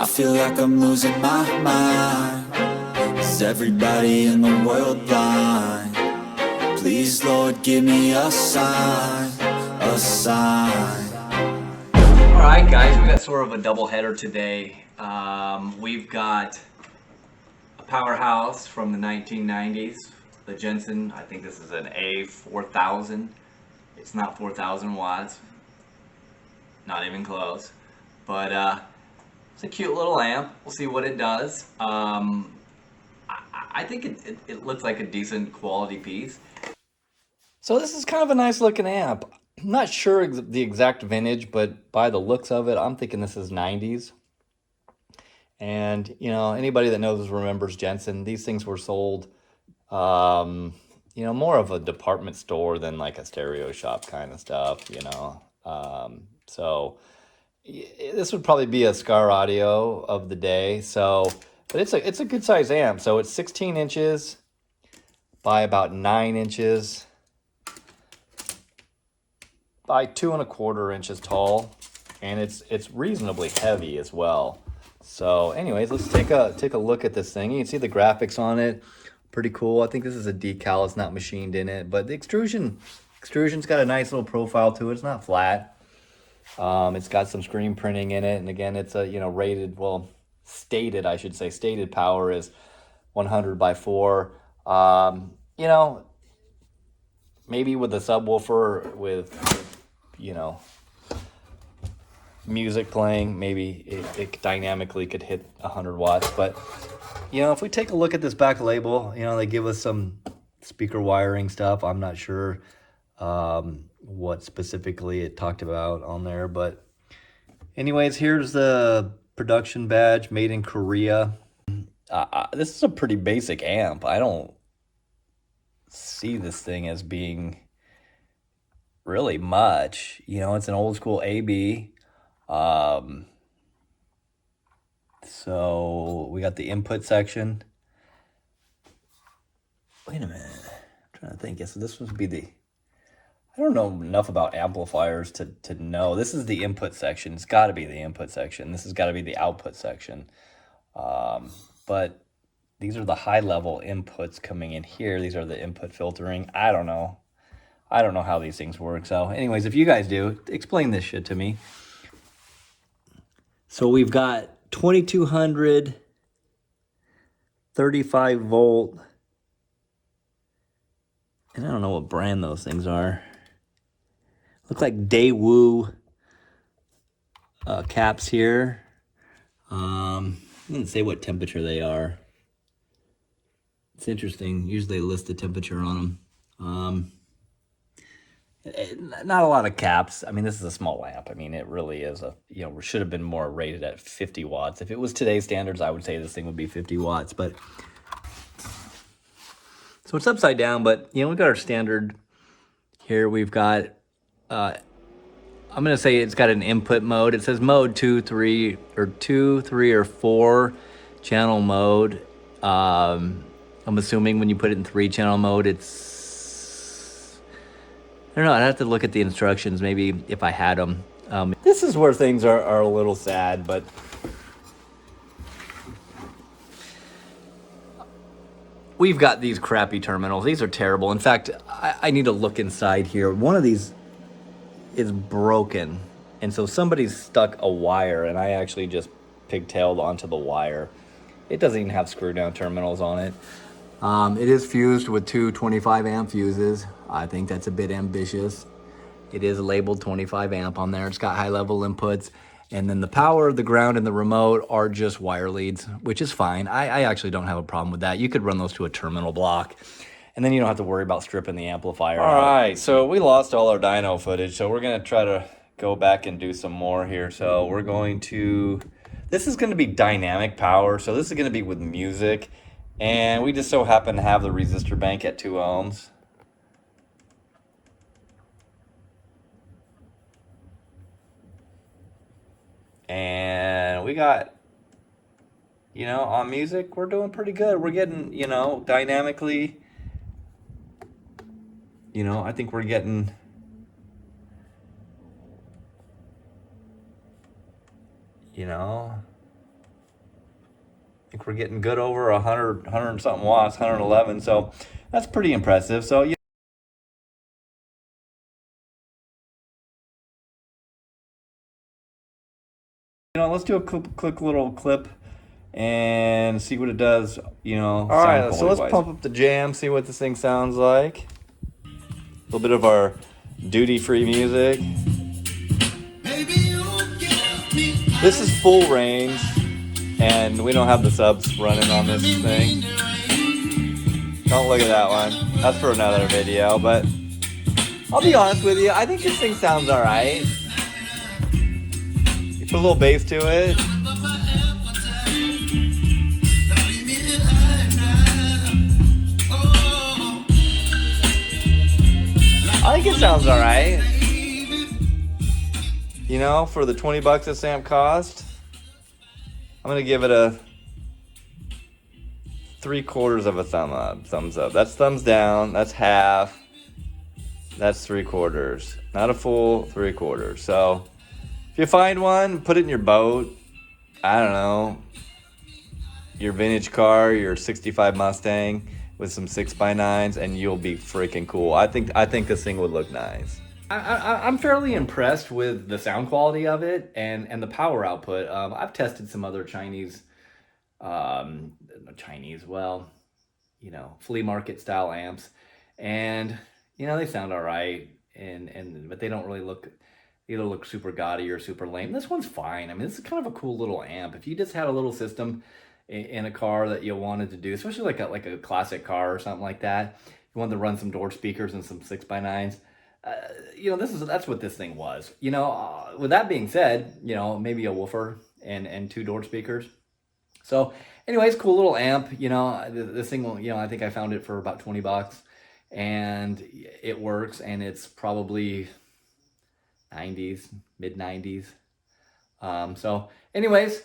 I feel like I'm losing my mind. Is everybody in the world blind? Please, Lord, give me a sign, a sign. Alright guys, we got sort of a double header today. We've got a powerhouse from the 1990s, the Jensen, I think this is an A4000. It's not 4,000 watts, not even close, but it's a cute little amp. We'll see what it does. I think it looks like a decent quality piece. So this is kind of a nice looking amp. I'm not sure the exact vintage, but by the looks of it, I'm thinking this is 90s. And, you know, anybody that knows remembers Jensen. These things were sold, you know, more of a department store than like a stereo shop kind of stuff, you know. So this would probably be a Scar Audio of the day. So, but it's a good size amp. So it's 16 inches by about 9 inches by 2¼ inches tall, and it's reasonably heavy as well. So anyways, let's take a look at this thing. You can see the graphics on it, pretty cool. I think this is a decal, it's not machined in it, but the extrusion's got a nice little profile to it. It's not flat. It's got some screen printing in it, and again, it's a, you know, rated, well, stated, I should say, stated power is 100 by 4. You know, maybe with a subwoofer with, you know, music playing, maybe it dynamically could hit 100 watts. But, you know, if we take a look at this back label, you know, they give us some speaker wiring stuff. I'm not sure what specifically it talked about on there. But anyways, here's the production badge, made in Korea. This is a pretty basic amp. I don't see this thing as being really much. You know, it's an old school AB. So we got the input section. Wait a minute, I'm trying to think. So this would be the, I don't know enough about amplifiers to know. This is the input section. It's got to be the input section. This has got to be the output section. But these are the high level inputs coming in here. These are the input filtering. I don't know how these things work. So anyways, if you guys do, explain this shit to me. So we've got 2200 35 volt, and I don't know what brand those things are. Look like Daewoo caps here. Doesn't say what temperature they are. It's interesting. Usually they list the temperature on them. Not a lot of caps. I mean, this is a small lamp. I mean, it really is a, you know, should have been more rated at 50 watts. If it was today's standards, I would say this thing would be 50 watts. But so it's upside down, but, you know, we've got our standard here. We've got, I'm going to say it's got an input mode. It says mode 2, 3, or 4 channel mode. I'm assuming when you put it in 3 channel mode, it's, I don't know, I'd have to look at the instructions, maybe if I had them. This is where things are a little sad, but we've got these crappy terminals. These are terrible. In fact, I need to look inside here. One of these is broken, and so somebody's stuck a wire, and I actually just pigtailed onto the wire. It doesn't even have screw down terminals on it. It is fused with 2 25 amp fuses. I think that's a bit ambitious. It is labeled 25 amp on there. It's got high level inputs. And then the power, the ground, and the remote are just wire leads, which is fine. I actually don't have a problem with that. You could run those to a terminal block, and then you don't have to worry about stripping the amplifier out. All right, so we lost all our dyno footage, so we're gonna try to go back and do some more here. So we're going to, this is gonna be dynamic power. So this is gonna be with music. And we just so happen to have the resistor bank at 2 ohms. And we got, you know, on music, we're doing pretty good. We're getting, you know, dynamically, you know, I think we're getting, you know, think we're getting good over 100 and something watts, 111. So that's pretty impressive. So let's do a quick little clip and see what it does, All right, so let's pump up the jam, see what this thing sounds like. A little bit of our duty-free music. This is full range, and we don't have the subs running on this thing. Don't look at that one. That's for another video, but I'll be honest with you, I think this thing sounds all right. You put a little bass to it. I think it sounds all right. For the 20 bucks this amp cost, I'm gonna give it a 3/4 of a thumbs up. That's thumbs down. That's half. That's 3/4. Not a full 3/4. So if you find one, put it in your boat. I don't know, your vintage car, your '65 Mustang with some 6x9s, and you'll be freaking cool. I think this thing would look nice. I'm fairly impressed with the sound quality of it and the power output. I've tested some other Chinese, flea market style amps, and they sound all right, but they don't really look super gaudy or super lame. This one's fine. I mean, this is kind of a cool little amp. If you just had a little system in a car that you wanted to do, especially like a classic car or something like that, you wanted to run some door speakers and some 6x9s. That's what this thing was. With that being said, maybe a woofer and 2 door speakers. So, anyways, cool little amp. This thing, I think I found it for about 20 bucks, and it works, and it's probably 90s, mid 90s. So, anyways,